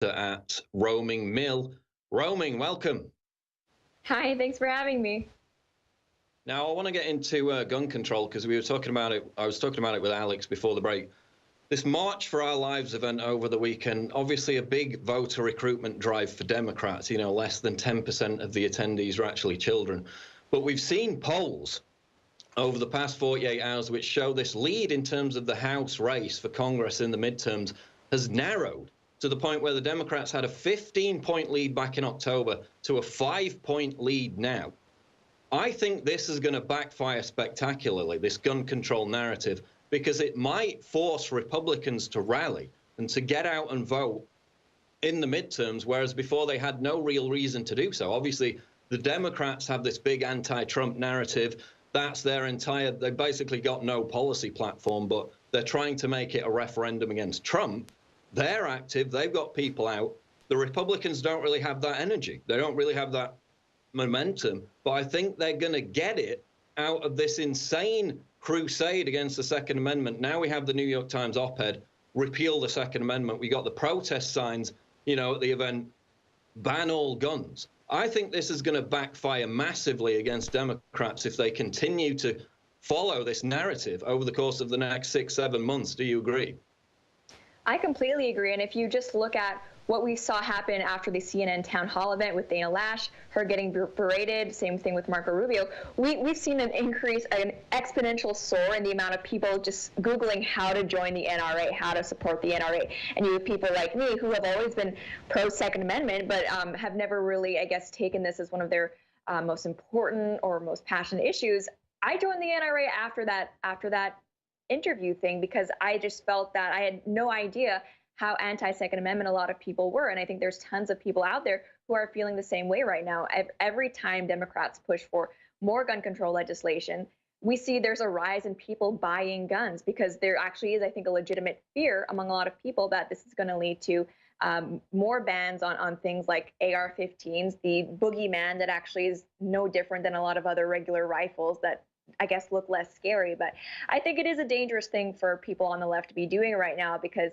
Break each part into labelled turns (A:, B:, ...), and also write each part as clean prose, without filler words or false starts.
A: at Roaming Mill. Roaming, welcome.
B: Hi, thanks for having me.
A: Now, I want to get into gun control because we were talking about it. I was talking about it with Alex before the break. This March for Our Lives event over the weekend, obviously a big voter recruitment drive for Democrats. You know, less than 10% of the attendees are actually children. But we've seen polls over the past 48 hours which show this lead in terms of the House race for Congress in the midterms has narrowed to the point where the Democrats had a 15-point lead back in October to a 5-point lead now. I think this is going to backfire spectacularly, this gun control narrative, because it might force Republicans to rally and to get out and vote in the midterms, whereas before they had no real reason to do so. Obviously, the Democrats have this big anti-Trump narrative. That's their entire, they basically got no policy platform, but they're trying to make it a referendum against Trump. They're active. They've got people out. The Republicans don't really have that energy. They don't really have that momentum. But I think they're going to get it out of this insane crusade against the Second Amendment. Now we have the New York Times op-ed, repeal the Second Amendment. We got the protest signs, you know, at the event, ban all guns. I think this is going to backfire massively against Democrats if they continue to follow this narrative over the course of the next 6-7 months. Do you agree?
B: I completely agree. And if you just look at what we saw happen after the CNN town hall event with Dana Lash, her getting berated, same thing with Marco Rubio, we've seen an increase, an exponential soar in the amount of people just Googling how to join the NRA, how to support the NRA. And you have people like me who have always been pro-Second Amendment, but have never really, I guess, taken this as one of their most important or most passionate issues. I joined the NRA after that interview thing because I just felt that I had no idea how anti-Second Amendment a lot of people were. And I think there's tons of people out there who are feeling the same way right now. Every time Democrats push for more gun control legislation, we see there's a rise in people buying guns because there actually is, I think, a legitimate fear among a lot of people that this is going to lead to more bans on things like AR-15s, the boogeyman that actually is no different than a lot of other regular rifles that I guess look less scary. But I think it is a dangerous thing for people on the left to be doing right now because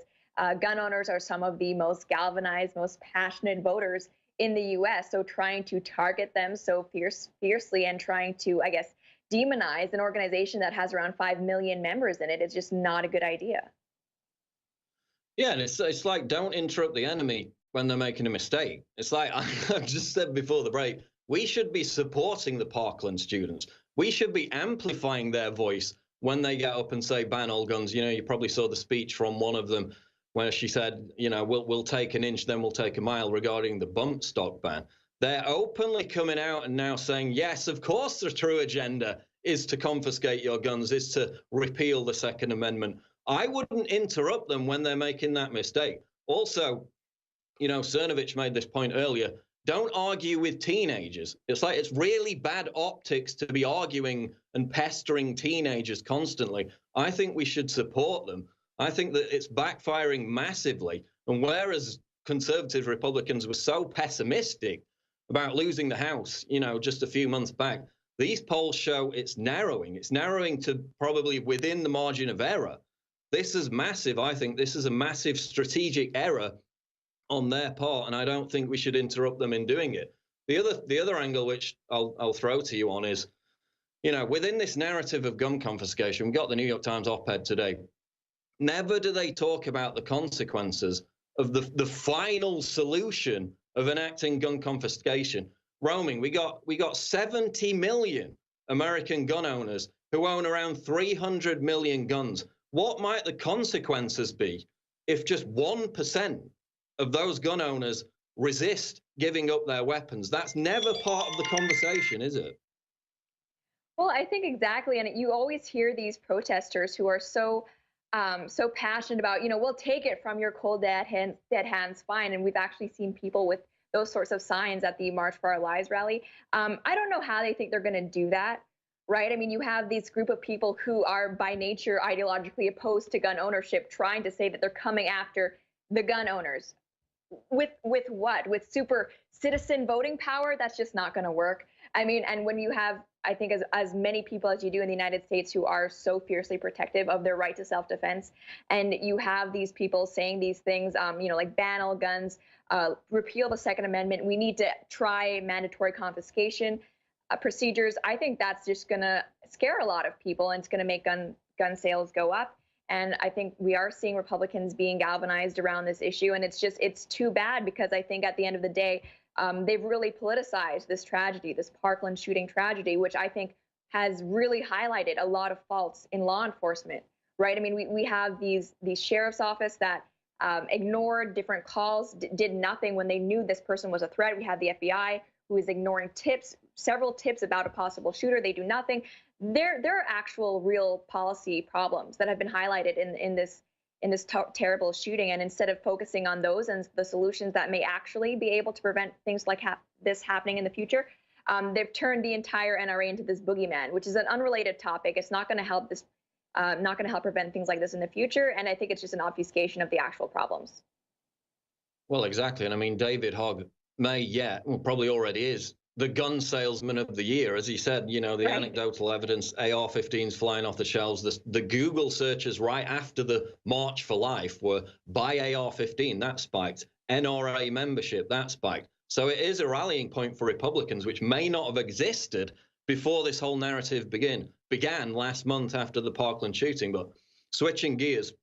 B: gun owners are some of the most galvanized, most passionate voters in the U.S. So trying to target them so fiercely and trying to, I guess, demonize an organization that has around 5 million members in it is just not a good idea.
A: Yeah, and it's like, don't interrupt the enemy when they're making a mistake. It's like I've just said before the break, we should be supporting the Parkland students. We should be amplifying their voice when they get up and say ban all guns. You know, you probably saw the speech from one of them where she said, you know, we'll take an inch, then we'll take a mile regarding the bump stock ban. They're openly coming out and now saying, yes, of course, the true agenda is to confiscate your guns, is to repeal the Second Amendment. I wouldn't interrupt them when they're making that mistake. Also, you know, Cernovich made this point earlier. Don't argue with teenagers. It's like it's really bad optics to be arguing and pestering teenagers constantly. I think we should support them. I think that it's backfiring massively. And whereas conservative Republicans were so pessimistic about losing the House, you know, just a few months back, these polls show it's narrowing. It's narrowing to probably within the margin of error. This is massive. I think this is a massive strategic error on their part, and I don't think we should interrupt them in doing it. The other angle, which I'll throw to you on, is, you know, within this narrative of gun confiscation, we got the New York Times op-ed today. Never do they talk about the consequences of the final solution of enacting gun confiscation. Roaming, we got 70 million American gun owners who own around 300 million guns. What might the consequences be if just 1% of those gun owners resist giving up their weapons? That's never part of the conversation, is it?
B: Well, I think exactly. And you always hear these protesters who are so passionate about, you know, we'll take it from your cold dead hands, fine. And we've actually seen people with those sorts of signs at the March for Our Lives rally. I don't know how they think they're going to do that, right? I mean, you have this group of people who are by nature ideologically opposed to gun ownership, trying to say that they're coming after the gun owners. with what? With super citizen voting power? That's just not going to work. I mean, and when you have, I think, as many people as you do in the United States who are so fiercely protective of their right to self-defense, and you have these people saying these things, like ban all guns, repeal the Second Amendment. We need to try mandatory confiscation procedures. I think that's just going to scare a lot of people, and it's going to make gun sales go up. And I think we are seeing Republicans being galvanized around this issue. And it's too bad, because I think at the end of the day, they've really politicized this tragedy, this Parkland shooting tragedy, which I think has really highlighted a lot of faults in law enforcement, right? I mean, we have these sheriff's office that ignored different calls, did nothing when they knew this person was a threat. We have the FBI who is ignoring tips, several tips about a possible shooter. They do nothing. There are actual real policy problems that have been highlighted in this terrible shooting, and instead of focusing on those and the solutions that may actually be able to prevent things like this happening in the future, they've turned the entire NRA into this boogeyman, which is an unrelated topic. It's not going to help not going to help prevent things like this in the future, and I think it's just an obfuscation of the actual problems.
A: Well, exactly. And I mean, David Hogg probably already is the gun salesman of the year. As he said, the right. Anecdotal evidence, AR-15s flying off the shelves. The Google searches right after the March for Life were buy AR-15, that spiked. NRA membership, that spiked. So it is a rallying point for Republicans, which may not have existed before this whole narrative began last month after the Parkland shooting. But switching gears,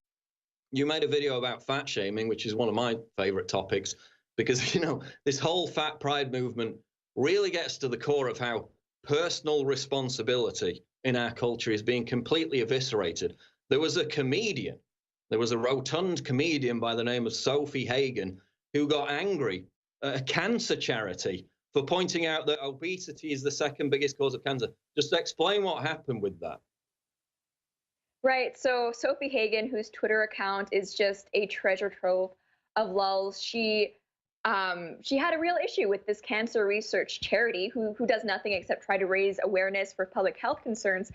A: you made a video about fat shaming, which is one of my favorite topics, because, this whole fat pride movement really gets to the core of how personal responsibility in our culture is being completely eviscerated. There was a rotund comedian by the name of Sophie Hagen who got angry at a cancer charity for pointing out that obesity is the second biggest cause of cancer. Just explain what happened with that.
B: Right. So Sophie Hagen, whose Twitter account is just a treasure trove of lulz, she had a real issue with this cancer research charity who does nothing except try to raise awareness for public health concerns,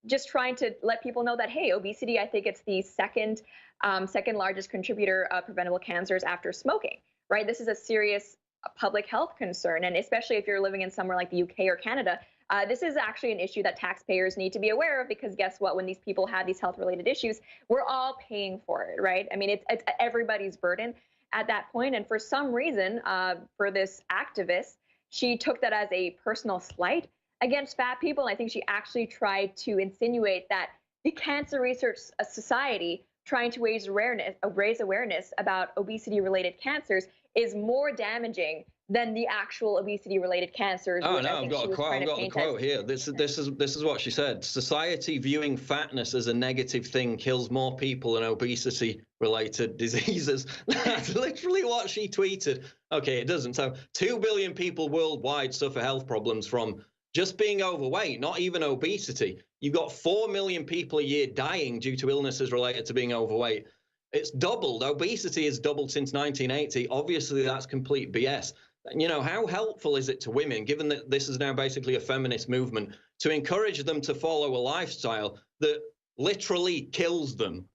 B: just trying to let people know that, hey, obesity, I think it's the second largest contributor of preventable cancers after smoking, right? This is a serious public health concern, and especially if you're living in somewhere like the UK or Canada, this is actually an issue that taxpayers need to be aware of, because guess what? When these people have these health-related issues, we're all paying for it, right? I mean, it's everybody's burden at that point. And for some reason, for this activist, she took that as a personal slight against fat people. And I think she actually tried to insinuate that the Cancer Research Society trying to raise awareness about obesity-related cancers is more damaging than the actual obesity-related cancers.
A: Oh no, I've got the quote here. This is what she said. Society viewing fatness as a negative thing kills more people than obesity-related diseases. That's literally what she tweeted. Okay, it doesn't. So 2 billion people worldwide suffer health problems from just being overweight, not even obesity. You've got 4 million people a year dying due to illnesses related to being overweight. It's doubled. Obesity has doubled since 1980. Obviously, that's complete BS. How helpful is it to women, given that this is now basically a feminist movement, to encourage them to follow a lifestyle that literally kills them?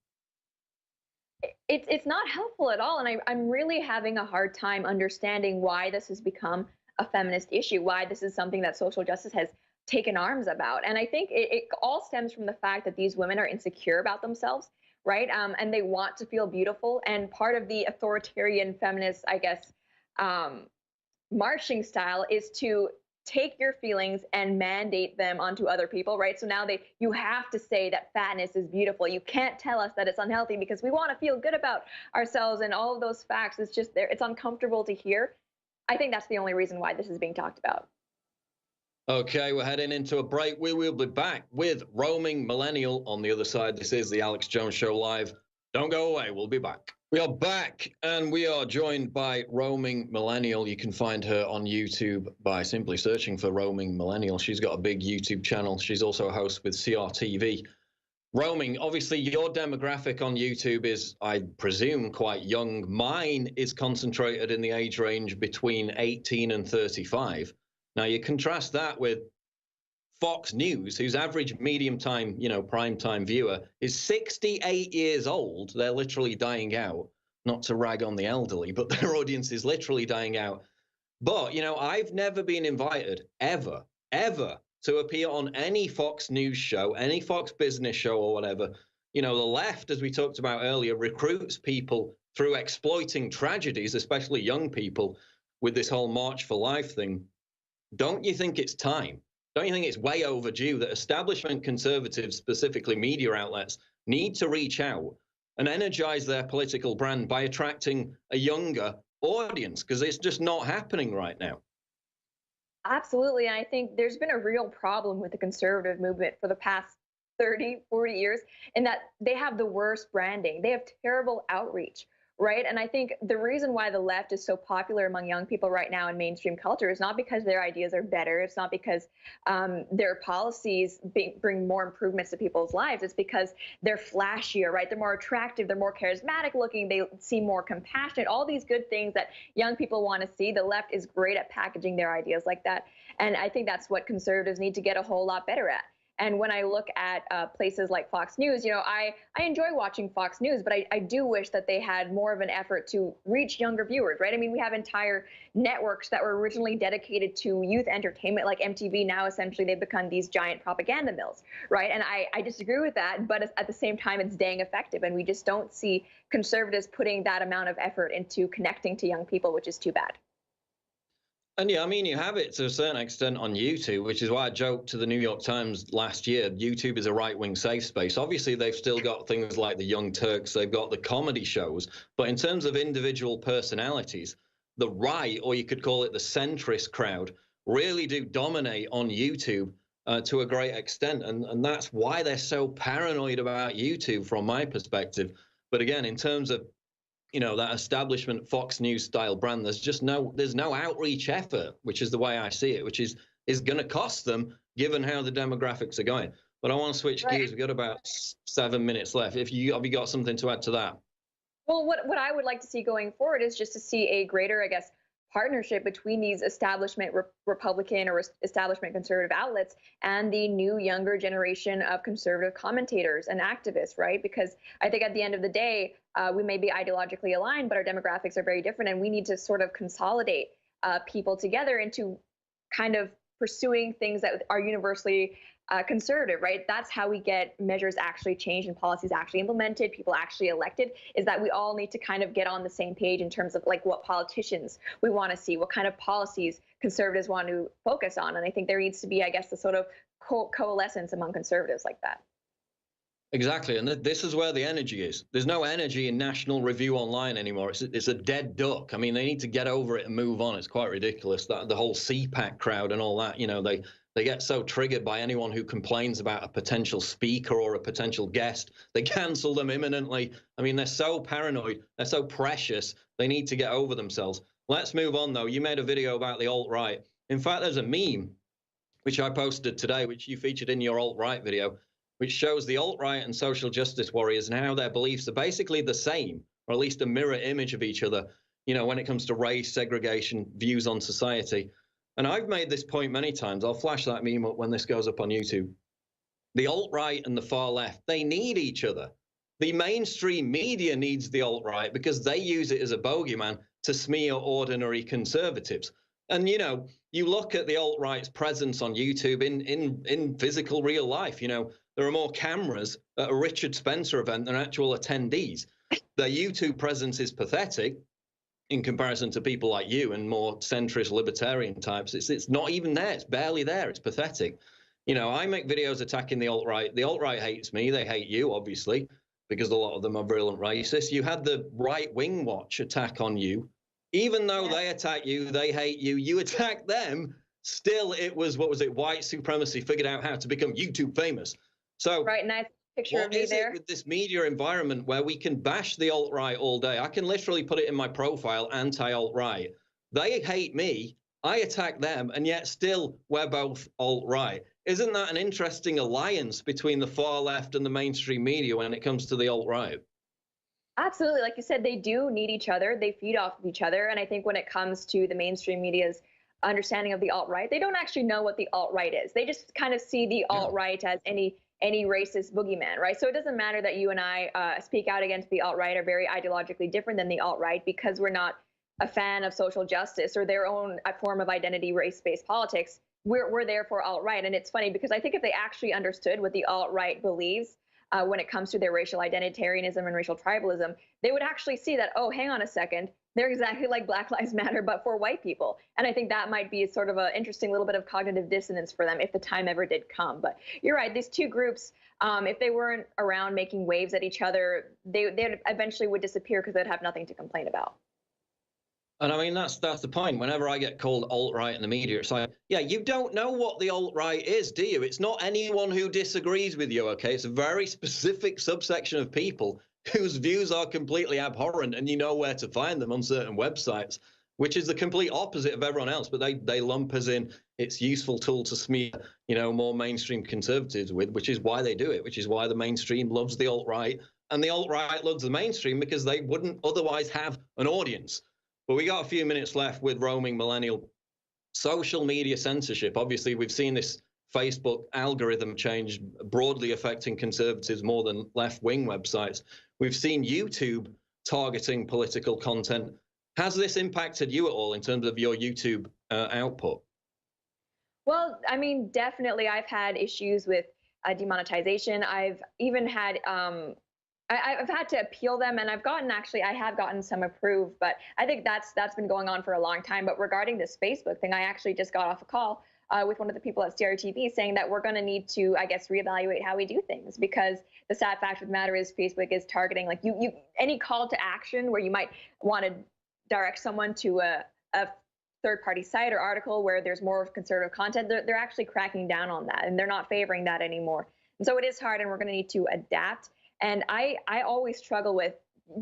B: It's not helpful at all. And I'm really having a hard time understanding why this has become a feminist issue, why this is something that social justice has taken arms about. And I think it all stems from the fact that these women are insecure about themselves, right? And they want to feel beautiful. And part of the authoritarian feminist, I guess, marching style is to take your feelings and mandate them onto other people, right? So now you have to say that fatness is beautiful. You can't tell us that it's unhealthy because we want to feel good about ourselves, and all of those facts. It's uncomfortable to hear. I think that's the only reason why this is being talked about.
A: Okay, we're heading into a break. We will be back with Roaming Millennial on the other side. This is the Alex Jones Show Live. Don't go away. We'll be back. We are back, and we are joined by Roaming Millennial. You can find her on YouTube by simply searching for Roaming Millennial. She's got a big YouTube channel. She's also a host with CRTV. Roaming, obviously, your demographic on YouTube is, I presume, quite young. Mine is concentrated in the age range between 18 and 35. Now, you contrast that with Fox News, whose average medium time, prime time viewer is 68 years old. They're literally dying out. not to rag on the elderly, but their audience is literally dying out. But, I've never been invited ever, ever to appear on any Fox News show, any Fox Business show or whatever. The left, as we talked about earlier, recruits people through exploiting tragedies, especially young people, with this whole March for Life thing. Don't you think it's time? Don't you think it's way overdue that establishment conservatives, specifically media outlets, need to reach out and energize their political brand by attracting a younger audience? Because it's just not happening right now.
B: Absolutely. And I think there's been a real problem with the conservative movement for the past 30, 40 years in that they have the worst branding. They have terrible outreach, right? And I think the reason why the left is so popular among young people right now in mainstream culture is not because their ideas are better. It's not because their policies bring more improvements to people's lives. It's because they're flashier, right? They're more attractive. They're more charismatic looking. They seem more compassionate. All these good things that young people want to see. The left is great at packaging their ideas like that. And I think that's what conservatives need to get a whole lot better at. And when I look at places like Fox News, I enjoy watching Fox News, but I do wish that they had more of an effort to reach younger viewers, right? I mean, we have entire networks that were originally dedicated to youth entertainment, like MTV. Now, essentially, they've become these giant propaganda mills, right? And I disagree with that, but at the same time, it's dang effective. And we just don't see conservatives putting that amount of effort into connecting to young people, which is too bad.
A: And yeah, I mean, you have it to a certain extent on YouTube, which is why I joked to the New York Times last year, YouTube is a right-wing safe space. Obviously, they've still got things like the Young Turks, they've got the comedy shows, but in terms of individual personalities, the right, or you could call it the centrist crowd, really do dominate on YouTube to a great extent. And that's why they're so paranoid about YouTube from my perspective. But again, in terms of that establishment Fox News style brand, there's no outreach effort, which is the way I see it, which is going to cost them given how the demographics are going. But I want to switch gears. We've got about 7 minutes left. Have you got something to add to that?
B: Well, what I would like to see going forward is just to see a greater, I guess, partnership between these establishment Republican or establishment conservative outlets and the new younger generation of conservative commentators and activists, right? Because I think at the end of the day, we may be ideologically aligned, but our demographics are very different, and we need to sort of consolidate people together into kind of pursuing things that are universally conservative, right? That's how we get measures actually changed and policies actually implemented, people actually elected, is that we all need to kind of get on the same page in terms of like what politicians we want to see, what kind of policies conservatives want to focus on. And I think there needs to be, I guess, the sort of coalescence among conservatives like that.
A: Exactly, and this is where the energy is. There's no energy in National Review Online anymore. It's a dead duck. I mean, they need to get over it and move on. It's quite ridiculous that the whole CPAC crowd and all that. They get so triggered by anyone who complains about a potential speaker or a potential guest. They cancel them imminently. I mean, they're so paranoid. They're so precious. They need to get over themselves. Let's move on, though. You made a video about the alt-right. In fact, there's a meme, which I posted today, which you featured in your alt-right video, which shows the alt-right and social justice warriors and how their beliefs are basically the same, or at least a mirror image of each other, when it comes to race, segregation, views on society. And I've made this point many times. I'll flash that meme up when this goes up on YouTube. The alt-right and the far left, they need each other. The mainstream media needs the alt-right because they use it as a bogeyman to smear ordinary conservatives. And, you look at the alt-right's presence on YouTube in physical real life, there are more cameras at a Richard Spencer event than actual attendees. Their YouTube presence is pathetic in comparison to people like you and more centrist libertarian types. It's not even there. It's barely there. It's pathetic. I make videos attacking the alt-right. The alt-right hates me. They hate you, obviously, because a lot of them are virulent racists. You had the right-wing watch attack on you. Even though they attack you, they hate you, you attack them, still it was, white supremacy figured out how to become YouTube famous. So
B: right, nice picture of me there.
A: What is it with this media environment where we can bash the alt-right all day? I can literally put it in my profile, anti-alt-right. They hate me, I attack them, and yet still we're both alt-right. Isn't that an interesting alliance between the far left and the mainstream media when it comes to the alt-right?
B: Absolutely. Like you said, they do need each other. They feed off of each other. And I think when it comes to the mainstream media's understanding of the alt-right, they don't actually know what the alt-right is. They just kind of see the alt-right as any any racist boogeyman, right? So it doesn't matter that you and I speak out against the alt-right, are very ideologically different than the alt-right, because we're not a fan of social justice or their own form of identity race-based politics. We're there for alt-right. And it's funny because I think if they actually understood what the alt-right believes when it comes to their racial identitarianism and racial tribalism, they would actually see that, oh, hang on a second, they're exactly like Black Lives Matter, but for white people. And I think that might be sort of an interesting little bit of cognitive dissonance for them if the time ever did come. But you're right, these two groups, if they weren't around making waves at each other, they eventually would disappear because they'd have nothing to complain about.
A: And I mean, that's the point. Whenever I get called alt-right in the media, it's like, yeah, you don't know what the alt-right is, do you? It's not anyone who disagrees with you, okay? It's a very specific subsection of people whose views are completely abhorrent, and you know where to find them on certain websites, which is the complete opposite of everyone else. But they lump us in. It's a useful tool to smear, more mainstream conservatives with, which is why they do it, which is why the mainstream loves the alt-right, and the alt-right loves the mainstream because they wouldn't otherwise have an audience. But we got a few minutes left with Roaming Millennial. Social media censorship. Obviously, we've seen this Facebook algorithm change broadly affecting conservatives more than left-wing websites. We've seen YouTube targeting political content. Has this impacted you at all in terms of your YouTube output?
B: Well, I mean, definitely I've had issues with demonetization. I've even had I've had to appeal them, and I have gotten some approved, but I think that's been going on for a long time. But regarding this Facebook thing, I actually just got off a call with one of the people at CRTV saying that we're going to need to, I guess, reevaluate how we do things, because the sad fact of the matter is Facebook is targeting, like, you any call to action where you might want to direct someone to a third-party site or article where there's more conservative content, they're actually cracking down on that, and they're not favoring that anymore. And so it is hard, and we're going to need to adapt. And I always struggle with,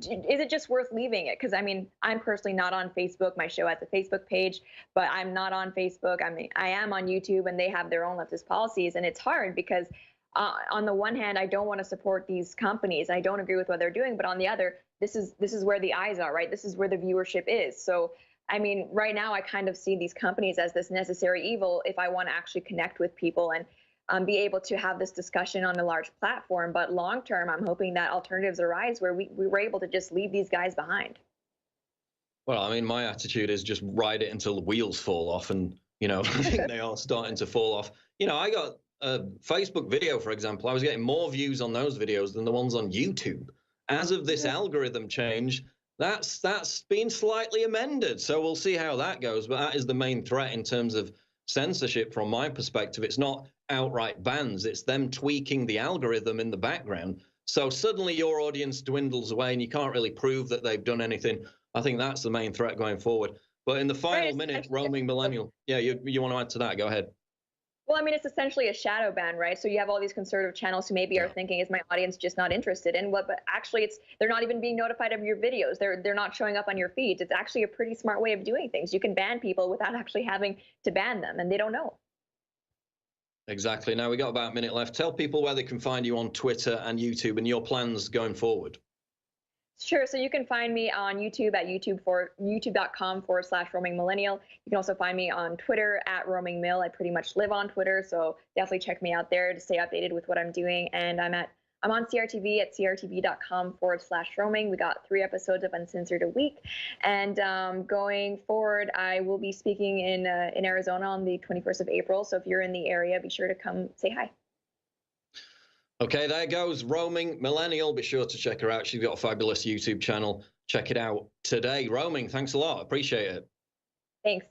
B: is it just worth leaving it? Because, I mean, I'm personally not on Facebook. My show has a Facebook page, but I'm not on Facebook. I mean, I am on YouTube, and they have their own leftist policies. And it's hard because on the one hand, I don't want to support these companies. I don't agree with what they're doing. But on the other, this is where the eyes are, right? This is where the viewership is. So, I mean, right now, I kind of see these companies as this necessary evil if I want to actually connect with people and be able to have this discussion on a large platform. But long term, I'm hoping that alternatives arise where we were able to just leave these guys behind.
A: Well, I mean, my attitude is just ride it until the wheels fall off. And, I think they are starting to fall off. I got a Facebook video, for example. I was getting more views on those videos than the ones on YouTube. As of this algorithm change, that's been slightly amended. So we'll see how that goes. But that is the main threat in terms of censorship from my perspective. It's not outright bans, it's them tweaking the algorithm in the background. So suddenly your audience dwindles away and you can't really prove that they've done anything. I think that's the main threat going forward. But in the final minute, Roaming Millennial, yeah, you want to add to that? Go ahead.
B: Well, I mean, it's essentially a shadow ban, right? So you have all these conservative channels who maybe are thinking, is my audience just not interested in what? But actually, they're not even being notified of your videos. They're not showing up on your feeds. It's actually a pretty smart way of doing things. You can ban people without actually having to ban them, and they don't know.
A: Exactly. Now we got about a minute left. Tell people where they can find you on Twitter and YouTube and your plans going forward.
B: Sure. So you can find me on YouTube at youtube.com/roaming millennial. You can also find me on Twitter at roaming mill. I pretty much live on Twitter, so definitely check me out there to stay updated with what I'm doing. And I'm on CRTV at crtv.com/roaming. We got 3 episodes of Uncensored a week. And going forward, I will be speaking in Arizona on the 21st of April. So if you're in the area, be sure to come say hi.
A: Okay, there goes Roaming Millennial. Be sure to check her out. She's got a fabulous YouTube channel. Check it out today. Roaming, thanks a lot. Appreciate it.
B: Thanks.